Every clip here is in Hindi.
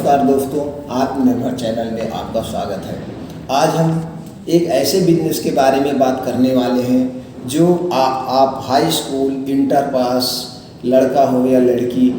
नमस्कार दोस्तों, आत्मनिर्भर चैनल में आपका स्वागत है। आज हम एक ऐसे बिजनेस के बारे में बात करने वाले हैं जो आप हाई स्कूल इंटर पास लड़का हो या लड़की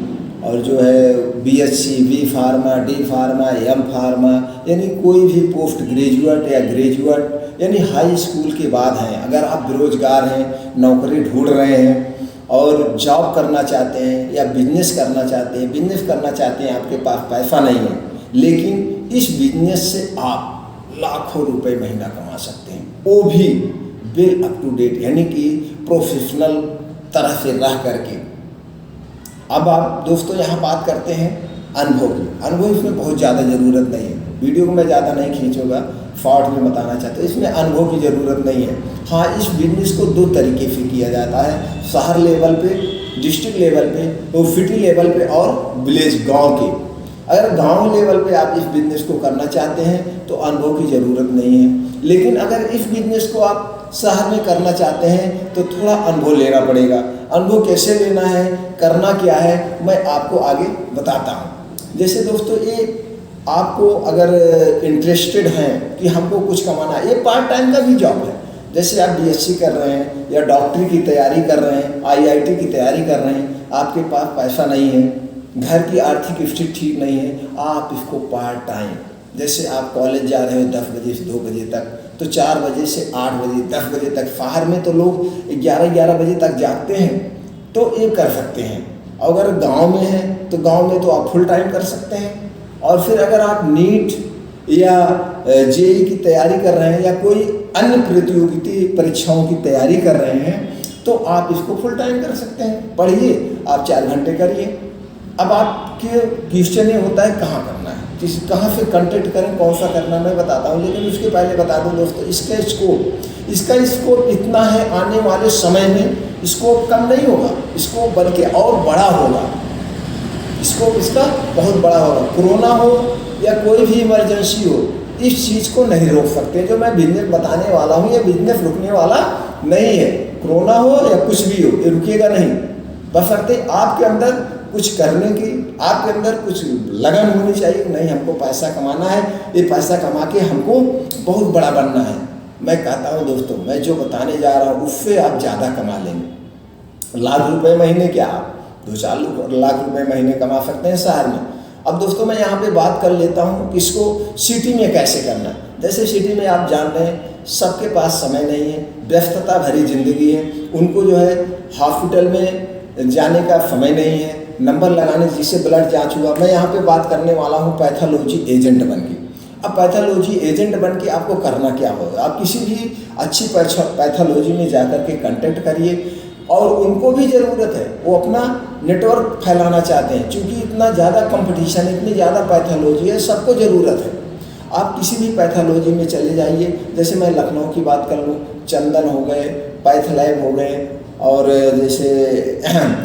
और जो है BSc, B pharma, D pharma, M pharma यानी कोई भी पोस्ट ग्रेजुएट या ग्रेजुएट यानी हाई स्कूल के बाद हैं। अगर आप बेरोजगार हैं, नौकरी ढूंढ रहे हैं और जॉब करना चाहते हैं या बिजनेस करना चाहते हैं, आपके पास पैसा नहीं है, लेकिन इस बिजनेस से आप लाखों रुपए महीना कमा सकते हैं, वो भी वेल अप टू डेट यानी कि प्रोफेशनल तरह से रह करके। अब आप दोस्तों यहाँ बात करते हैं अनुभव की। अनुभव इसमें बहुत ज़्यादा ज़रूरत नहीं है, वीडियो को मैं ज़्यादा नहीं खींचूंगा, शॉर्ट में बताना चाहता हूँ। इसमें अनुभव की ज़रूरत नहीं है। हाँ, इस बिजनेस को दो तरीके से किया जाता है, शहर लेवल पे, डिस्ट्रिक्ट लेवल पे, तो सिटी लेवल पे और विलेज गांव के। अगर गांव लेवल पे आप इस बिजनेस को करना चाहते हैं तो अनुभव की ज़रूरत नहीं है, लेकिन अगर इस बिजनेस को आप शहर में करना चाहते हैं तो थोड़ा अनुभव लेना पड़ेगा। अनुभव कैसे लेना है, करना क्या है, मैं आपको आगे बताता हूँ। जैसे दोस्तों, ये आपको अगर इंटरेस्टेड हैं कि हमको कुछ कमाना है, ये पार्ट टाइम का भी जॉब है। जैसे आप बीएससी कर रहे हैं या डॉक्टरी की तैयारी कर रहे हैं, आईआईटी की तैयारी कर रहे हैं, आपके पास पैसा नहीं है, घर की आर्थिक स्थिति ठीक नहीं है, आप इसको पार्ट टाइम, जैसे आप कॉलेज जा रहे हो 10 बजे से 2 बजे तक, तो 4 बजे से 8 बजे 10 बजे तक, शहर में तो लोग 11-11 बजे तक जागते हैं, तो ये कर सकते हैं। अगर गांव में है तो गांव में तो आप फुल टाइम कर सकते हैं। और फिर अगर आप नीट या जेईई की तैयारी कर रहे हैं या कोई अन्य प्रतियोगिता परीक्षाओं की तैयारी कर रहे हैं तो आप इसको फुल टाइम कर सकते हैं। पढ़िए, आप 4 घंटे करिए। अब आपके क्वेश्चन ये होता है कहाँ करना है, कहाँ से कंटेंट करें, कौन सा करना, मैं बताता हूँ। लेकिन उसके पहले बता दूँ दोस्तों, इसका स्कोप इतना है, आने वाले समय में स्कोप कम नहीं होगा, स्कोप बल्कि और बड़ा होगा। स्कोप इसका बहुत बड़ा होगा। कोरोना हो या कोई भी इमरजेंसी हो, इस चीज़ को नहीं रोक सकते। जो मैं बिजनेस बताने वाला हूँ, ये बिजनेस रुकने वाला नहीं है। कोरोना हो या कुछ भी हो, ये रुकेगा नहीं, बशर्ते आपके अंदर कुछ करने की, आपके अंदर कुछ लगन होनी चाहिए। नहीं, हमको पैसा कमाना है, ये पैसा कमा के हमको बहुत बड़ा बनना है। मैं कहता हूँ दोस्तों, मैं जो बताने जा रहा हूँ उससे आप ज़्यादा कमा लेंगे। लाख रुपए महीने क्या, आप 2-4 लाख रुपए महीने कमा सकते हैं शहर में। अब दोस्तों, मैं यहाँ पे बात कर लेता हूँ कि इसको सिटी में कैसे करना है। जैसे सिटी में आप जान रहे हैं सबके पास समय नहीं है, व्यस्तता भरी जिंदगी है, उनको जो है हॉस्पिटल में जाने का समय नहीं है, नंबर लगाने, जिससे ब्लड जांच हुआ। मैं यहाँ पे बात करने वाला हूँ पैथोलॉजी एजेंट बन के। अब पैथोलॉजी एजेंट बन के आपको करना क्या होगा, आप किसी भी अच्छी पैथोलॉजी में जाकर के कांटेक्ट करिए। और उनको भी ज़रूरत है, वो अपना नेटवर्क फैलाना चाहते हैं, क्योंकि इतना ज़्यादा कंपटीशन, इतनी ज़्यादा पैथोलॉजी है, सबको ज़रूरत है। आप किसी भी पैथोलॉजी में चले जाइए। जैसे मैं लखनऊ की बात कर लूँ, चंदन हो गए, पैथलैब हो गए, और जैसे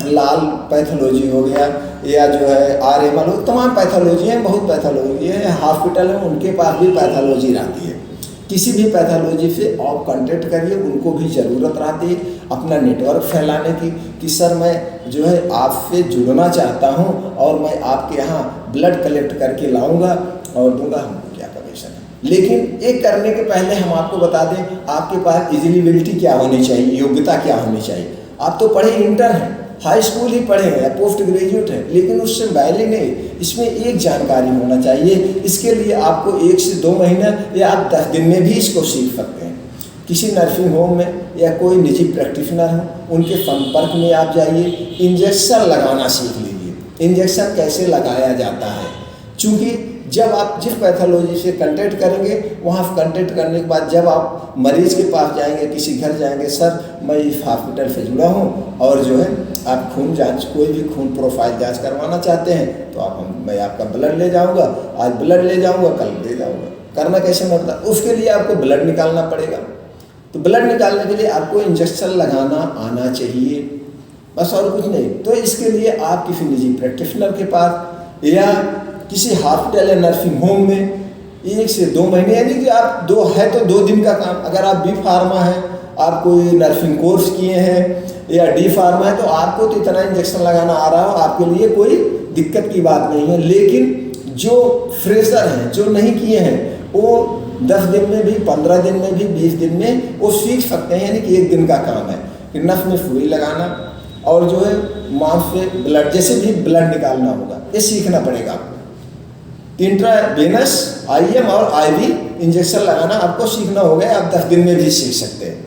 लाल पैथोलॉजी हो गया, या जो है आरएमएल, तमाम पैथोलॉजी हैं, बहुत पैथोलॉजी है, हॉस्पिटल है, उनके पास भी पैथोलॉजी रहती है। किसी भी पैथोलॉजी से आप कांटेक्ट करिए, उनको भी ज़रूरत रहती है अपना नेटवर्क फैलाने की कि सर मैं जो है आपसे जुड़ना चाहता हूं और मैं आपके यहाँ ब्लड कलेक्ट करके लाऊंगा और दूंगा, हमको क्या कमीशन है। लेकिन एक करने के पहले हम आपको बता दें, आपके पास एलिजिबिलिटी क्या होनी चाहिए, योग्यता क्या होनी चाहिए। आप तो पढ़े इंटर हैं, हाई स्कूल ही पढ़े हैं या पोस्ट ग्रेजुएट है, लेकिन उससे वैल्यू नहीं। इसमें एक जानकारी होना चाहिए। इसके लिए आपको 1 से 2 महीना या आप 10 दिन में भी इसको सीख सकते हैं। किसी नर्सिंग होम में या कोई निजी प्रैक्टिशनर हो, उनके संपर्क में आप जाइए, इंजेक्शन लगाना सीख लीजिए। इंजेक्शन कैसे लगाया जाता है, क्योंकि जब आप जिस पैथोलॉजी से कंटेक्ट करेंगे, वहाँ कंटेक्ट करने के बाद जब आप मरीज के पास जाएंगे, किसी घर जाएंगे, सर मैं इस हॉस्पिटल से जुड़ा हूँ और जो है आप खून जांच, कोई भी खून प्रोफाइल जांच करवाना चाहते हैं तो मैं आपका ब्लड ले जाऊँगा, आज ब्लड ले जाऊँगा, कल ले जाऊँगा। करना कैसे मैं बता, उसके लिए आपको ब्लड निकालना पड़ेगा। तो ब्लड निकालने के लिए आपको इंजेक्शन लगाना आना चाहिए, बस और कुछ नहीं। तो इसके लिए आप किसी निजी प्रैक्टिशनर के पास या किसी हॉस्पिटल या नर्सिंग होम में 1 से 2 महीने, यानी कि आप 2 है तो 2 दिन का काम। अगर आप बी फार्मा है, आप कोई नर्सिंग कोर्स किए हैं या डी फार्मा है, तो आपको तो इतना इंजेक्शन लगाना आ रहा हो, आपके लिए कोई दिक्कत की बात नहीं है। लेकिन जो फ्रेशर हैं, जो नहीं किए हैं, वो 10 दिन में भी, 15 दिन में भी, 20 दिन में वो सीख सकते हैं। यानी कि 1 दिन का काम है कि नस में सुई लगाना और जो है मांस से ब्लड, जैसे भी ब्लड निकालना होगा, ये सीखना पड़ेगा आपको। इंट्रावेनस, IM और IV इंजेक्शन लगाना आपको सीखना होगा। आप 10 दिन में भी सीख सकते हैं।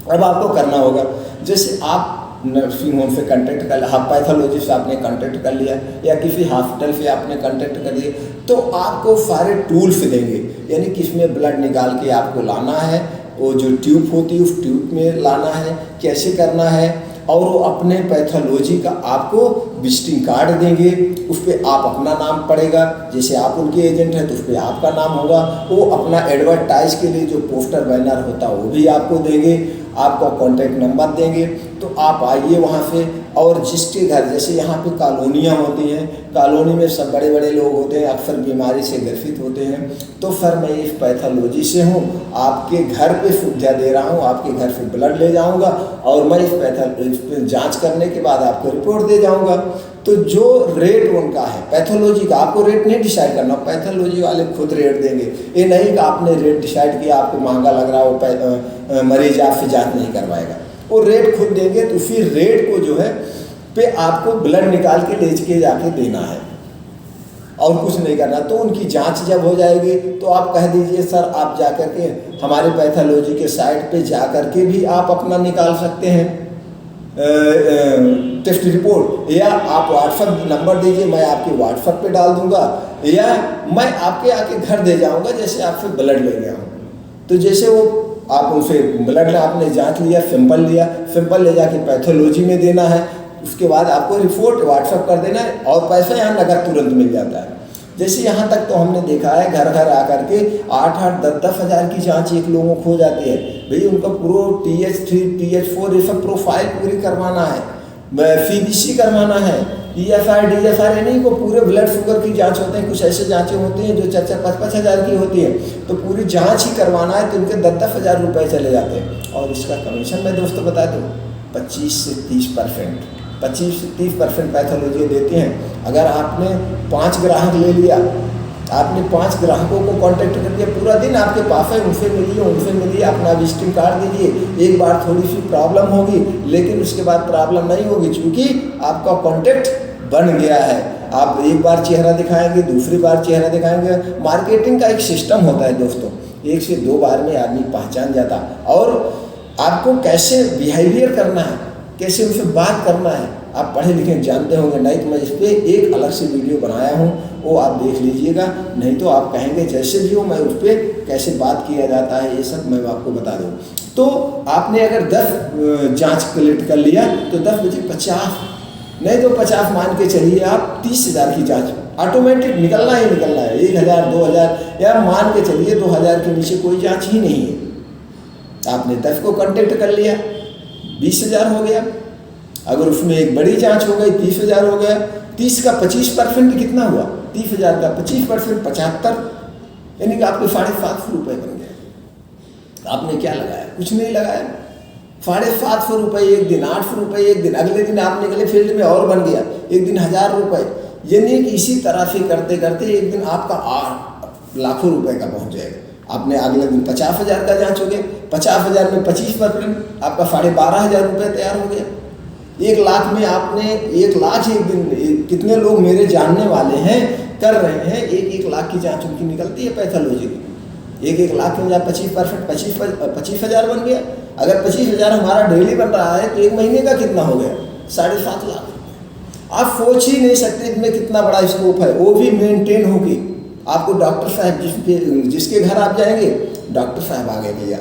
अब आपको करना होगा, जैसे आप नर्सिंग होम से कांटेक्ट कर लिया, पैथोलॉजी से आपने कांटेक्ट कर लिया या किसी हॉस्पिटल से आपने कांटेक्ट कर लिया, तो आपको सारे टूल्स देंगे। यानी किसमें ब्लड निकाल के आपको लाना है, वो जो ट्यूब होती है उस ट्यूब में लाना है, कैसे करना है, और वो अपने पैथोलॉजी का आपको विजिटिंग कार्ड देंगे। उस पर आप अपना नाम पड़ेगा, जैसे आप उनके एजेंट हैं तो उस पर आपका नाम होगा। वो अपना एडवर्टाइज के लिए जो पोस्टर बैनर होता है वो भी आपको देंगे, आपका कॉन्टैक्ट नंबर देंगे। तो आप आइए वहाँ से, और जिसके घर, जैसे यहाँ पे कॉलोनियाँ होती हैं, कॉलोनी में सब बड़े बड़े लोग होते हैं, अक्सर बीमारी से ग्रसित होते हैं। तो सर मैं इस पैथोलॉजी से हूँ, आपके घर पे सुविधा दे रहा हूँ, आपके घर से ब्लड ले जाऊँगा और मैं इस जाँच करने के बाद आपको रिपोर्ट दे जाऊँगा। तो जो रेट उनका है पैथोलॉजी का, आपको रेट नहीं डिसाइड करना, पैथोलॉजी वाले खुद रेट देंगे। ये नहीं कि आपने रेट डिसाइड किया, आपको महंगा लग रहा हो, मरीज आपसे जाँच नहीं करवाएगा, वो रेट खुद देंगे। तो उसी रेट को जो है पे आपको ब्लड निकाल के ले के जाके देना है और कुछ नहीं करना। तो उनकी जांच जब हो जाएगी तो आप कह दीजिए सर आप जा कर के हमारे पैथोलॉजी के साइट पे जा कर के भी आप अपना निकाल सकते हैं टेस्ट रिपोर्ट, या आप व्हाट्सएप नंबर दीजिए, मैं आपके व्हाट्सएप पे डाल दूंगा, या मैं आपके आके घर दे जाऊंगा, जैसे आपसे ब्लड ले गया हूँ। तो जैसे वो आप उनसे ब्लड आपने जांच लिया, सिंपल ले जाके पैथोलॉजी में देना है, उसके बाद आपको रिपोर्ट व्हाट्सएप कर देना है और पैसा यहाँ नगद तुरंत मिल जाता है। जैसे यहाँ तक तो हमने देखा है घर घर आकर के 8-8, 10-10 हज़ार की जांच एक लोगों को हो जाती है। भाई उनका पूरा TH3, TH4 ये सब प्रोफाइल पूरी करवाना है, CBC करवाना है, EFR, DFR, नहीं को पूरे ब्लड शुगर की जांच होते हैं। कुछ ऐसे जांचें होती हैं जो 4-5 हज़ार की होती है, तो पूरी जांच ही करवाना है तो इनके 10-10 हज़ार रुपये चले जाते हैं। और इसका कमीशन मैं दोस्तों बता दूँ 25 से 30% पैथोलॉजी देते हैं। अगर आपने 5 ग्राहक ले लिया, आपने 5 ग्राहकों को कांटेक्ट कर दिया, पूरा दिन आपके पास है, उनसे मिलिए, अपना विजिटिंग कार्ड दीजिए। एक बार थोड़ी सी प्रॉब्लम होगी लेकिन उसके बाद प्रॉब्लम नहीं होगी, क्योंकि आपका कांटेक्ट बन गया है। आप एक बार चेहरा दिखाएंगे, दूसरी बार चेहरा दिखाएंगे। मार्केटिंग का एक सिस्टम होता है दोस्तों, 1 से 2 बार में आदमी पहचान जाता है। और आपको कैसे बिहेवियर करना है, कैसे उनसे बात करना है, आप पढ़े लिखे जानते होंगे, नहीं तो मैं इस पर एक अलग से वीडियो बनाया हूँ, वो आप देख लीजिएगा। नहीं तो आप कहेंगे जैसे भी हो मैं उस पर कैसे बात किया जाता है ये सब मैं आपको बता दूँ। तो आपने अगर 10 जांच कलेक्ट कर लिया तो 10 बजे 50, नहीं तो 50 मान के चलिए आप 30 हज़ार की जाँच ऑटोमेटिक निकलना ही निकलना है। 1,000, 2,000 या मान के चलिए 2,000 के नीचे कोई जाँच ही नहीं है। आपने 10 को कांटेक्ट कर लिया, 20,000 हो गया। अगर उसमें एक बड़ी जांच हो गई 30,000 हो गया। 30 का 25% कितना हुआ? 30,000 का 25% 75, यानी कि आपके 750 रुपये बन गए। आपने क्या लगाया? कुछ नहीं लगाया। 750 रुपये एक दिन, 800 रुपये एक दिन, अगले दिन आप निकले फील्ड में और बन गया, एक दिन 1,000 रुपये। यानी कि इसी तरह से करते करते एक दिन आपका 8 लाखों रुपये का पहुँच जाएगा। आपने अगले दिन 50,000 का जांच हो गया, 50,000 में 25% आपका 12,500 रुपये तैयार हो गया। 1 लाख में आपने 1 लाख एक दिन, कितने लोग मेरे जानने वाले हैं कर रहे हैं, 1 लाख की जांच उनकी निकलती है पैथोलॉजी की। 1 लाख में 25% 25,000 बन गया। अगर 25,000 हमारा डेली बन रहा है तो 1 महीने का कितना हो गया? 7.5 लाख। आप सोच ही नहीं सकते इसमें कितना बड़ा स्कोप है। वो भी मेंटेन होगी। आपको डॉक्टर साहब जिसके घर आप जाएंगे, डॉक्टर साहब आ गए भैया,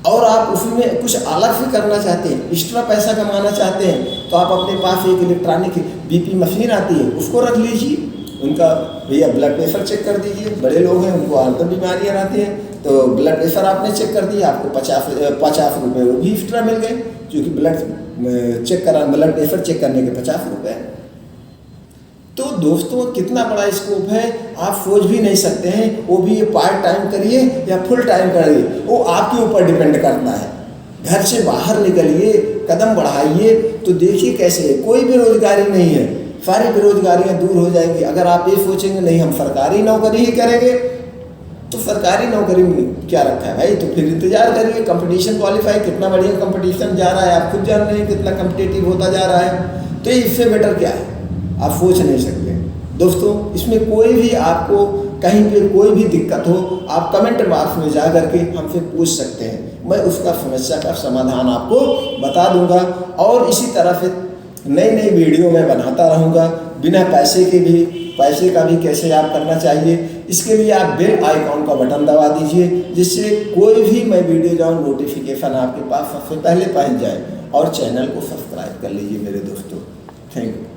और आप उसमें कुछ अलग से करना चाहते हैं, एक्स्ट्रा पैसा कमाना चाहते हैं, तो आप अपने पास एक इलेक्ट्रॉनिक BP मशीन आती है, उसको रख लीजिए। उनका भैया ब्लड प्रेशर चेक कर दीजिए। बड़े लोग हैं, उनको और बीमारियाँ आती हैं, तो ब्लड प्रेशर आपने चेक कर दिया, आपको 50 रुपये वो भी एक्स्ट्रा मिल गए, क्योंकि ब्लड प्रेशर चेक करने के 50 रुपये। तो दोस्तों कितना बड़ा स्कोप है आप सोच भी नहीं सकते हैं। वो भी ये पार्ट टाइम करिए या फुल टाइम करिए, वो आपके ऊपर डिपेंड करता है। घर से बाहर निकलिए, कदम बढ़ाइए, तो देखिए कैसे है। कोई बेरोजगारी नहीं है। सारी बेरोजगारियां दूर हो जाएंगी। अगर आप ये सोचेंगे नहीं हम सरकारी नौकरी ही करेंगे, तो सरकारी नौकरी में क्या रखा है भाई, तो फिर इंतजार करिए। कंपटीशन क्वालिफाई, कितना बढ़िया कंपटीशन जा रहा है, आप खुद जान रहे हैं कितना कम्पिटेटिव होता जा रहा है। तो इससे बेटर क्या है, आप सोच नहीं सकते। दोस्तों, इसमें कोई भी आपको कहीं पे कोई भी दिक्कत हो, आप कमेंट बॉक्स में जा करके हमसे पूछ सकते हैं, मैं उसका समस्या का समाधान आपको बता दूंगा। और इसी तरह से नई नई वीडियो मैं बनाता रहूँगा, बिना पैसे के भी, पैसे का भी कैसे आप करना चाहिए, इसके लिए आप बेल आइकॉन का बटन दबा दीजिए, जिससे कोई भी मैं वीडियो जाऊँ नोटिफिकेशन आपके पास सबसे पहले पहुँच जाए। और चैनल को सब्सक्राइब कर लीजिए मेरे दोस्तों। Thank you.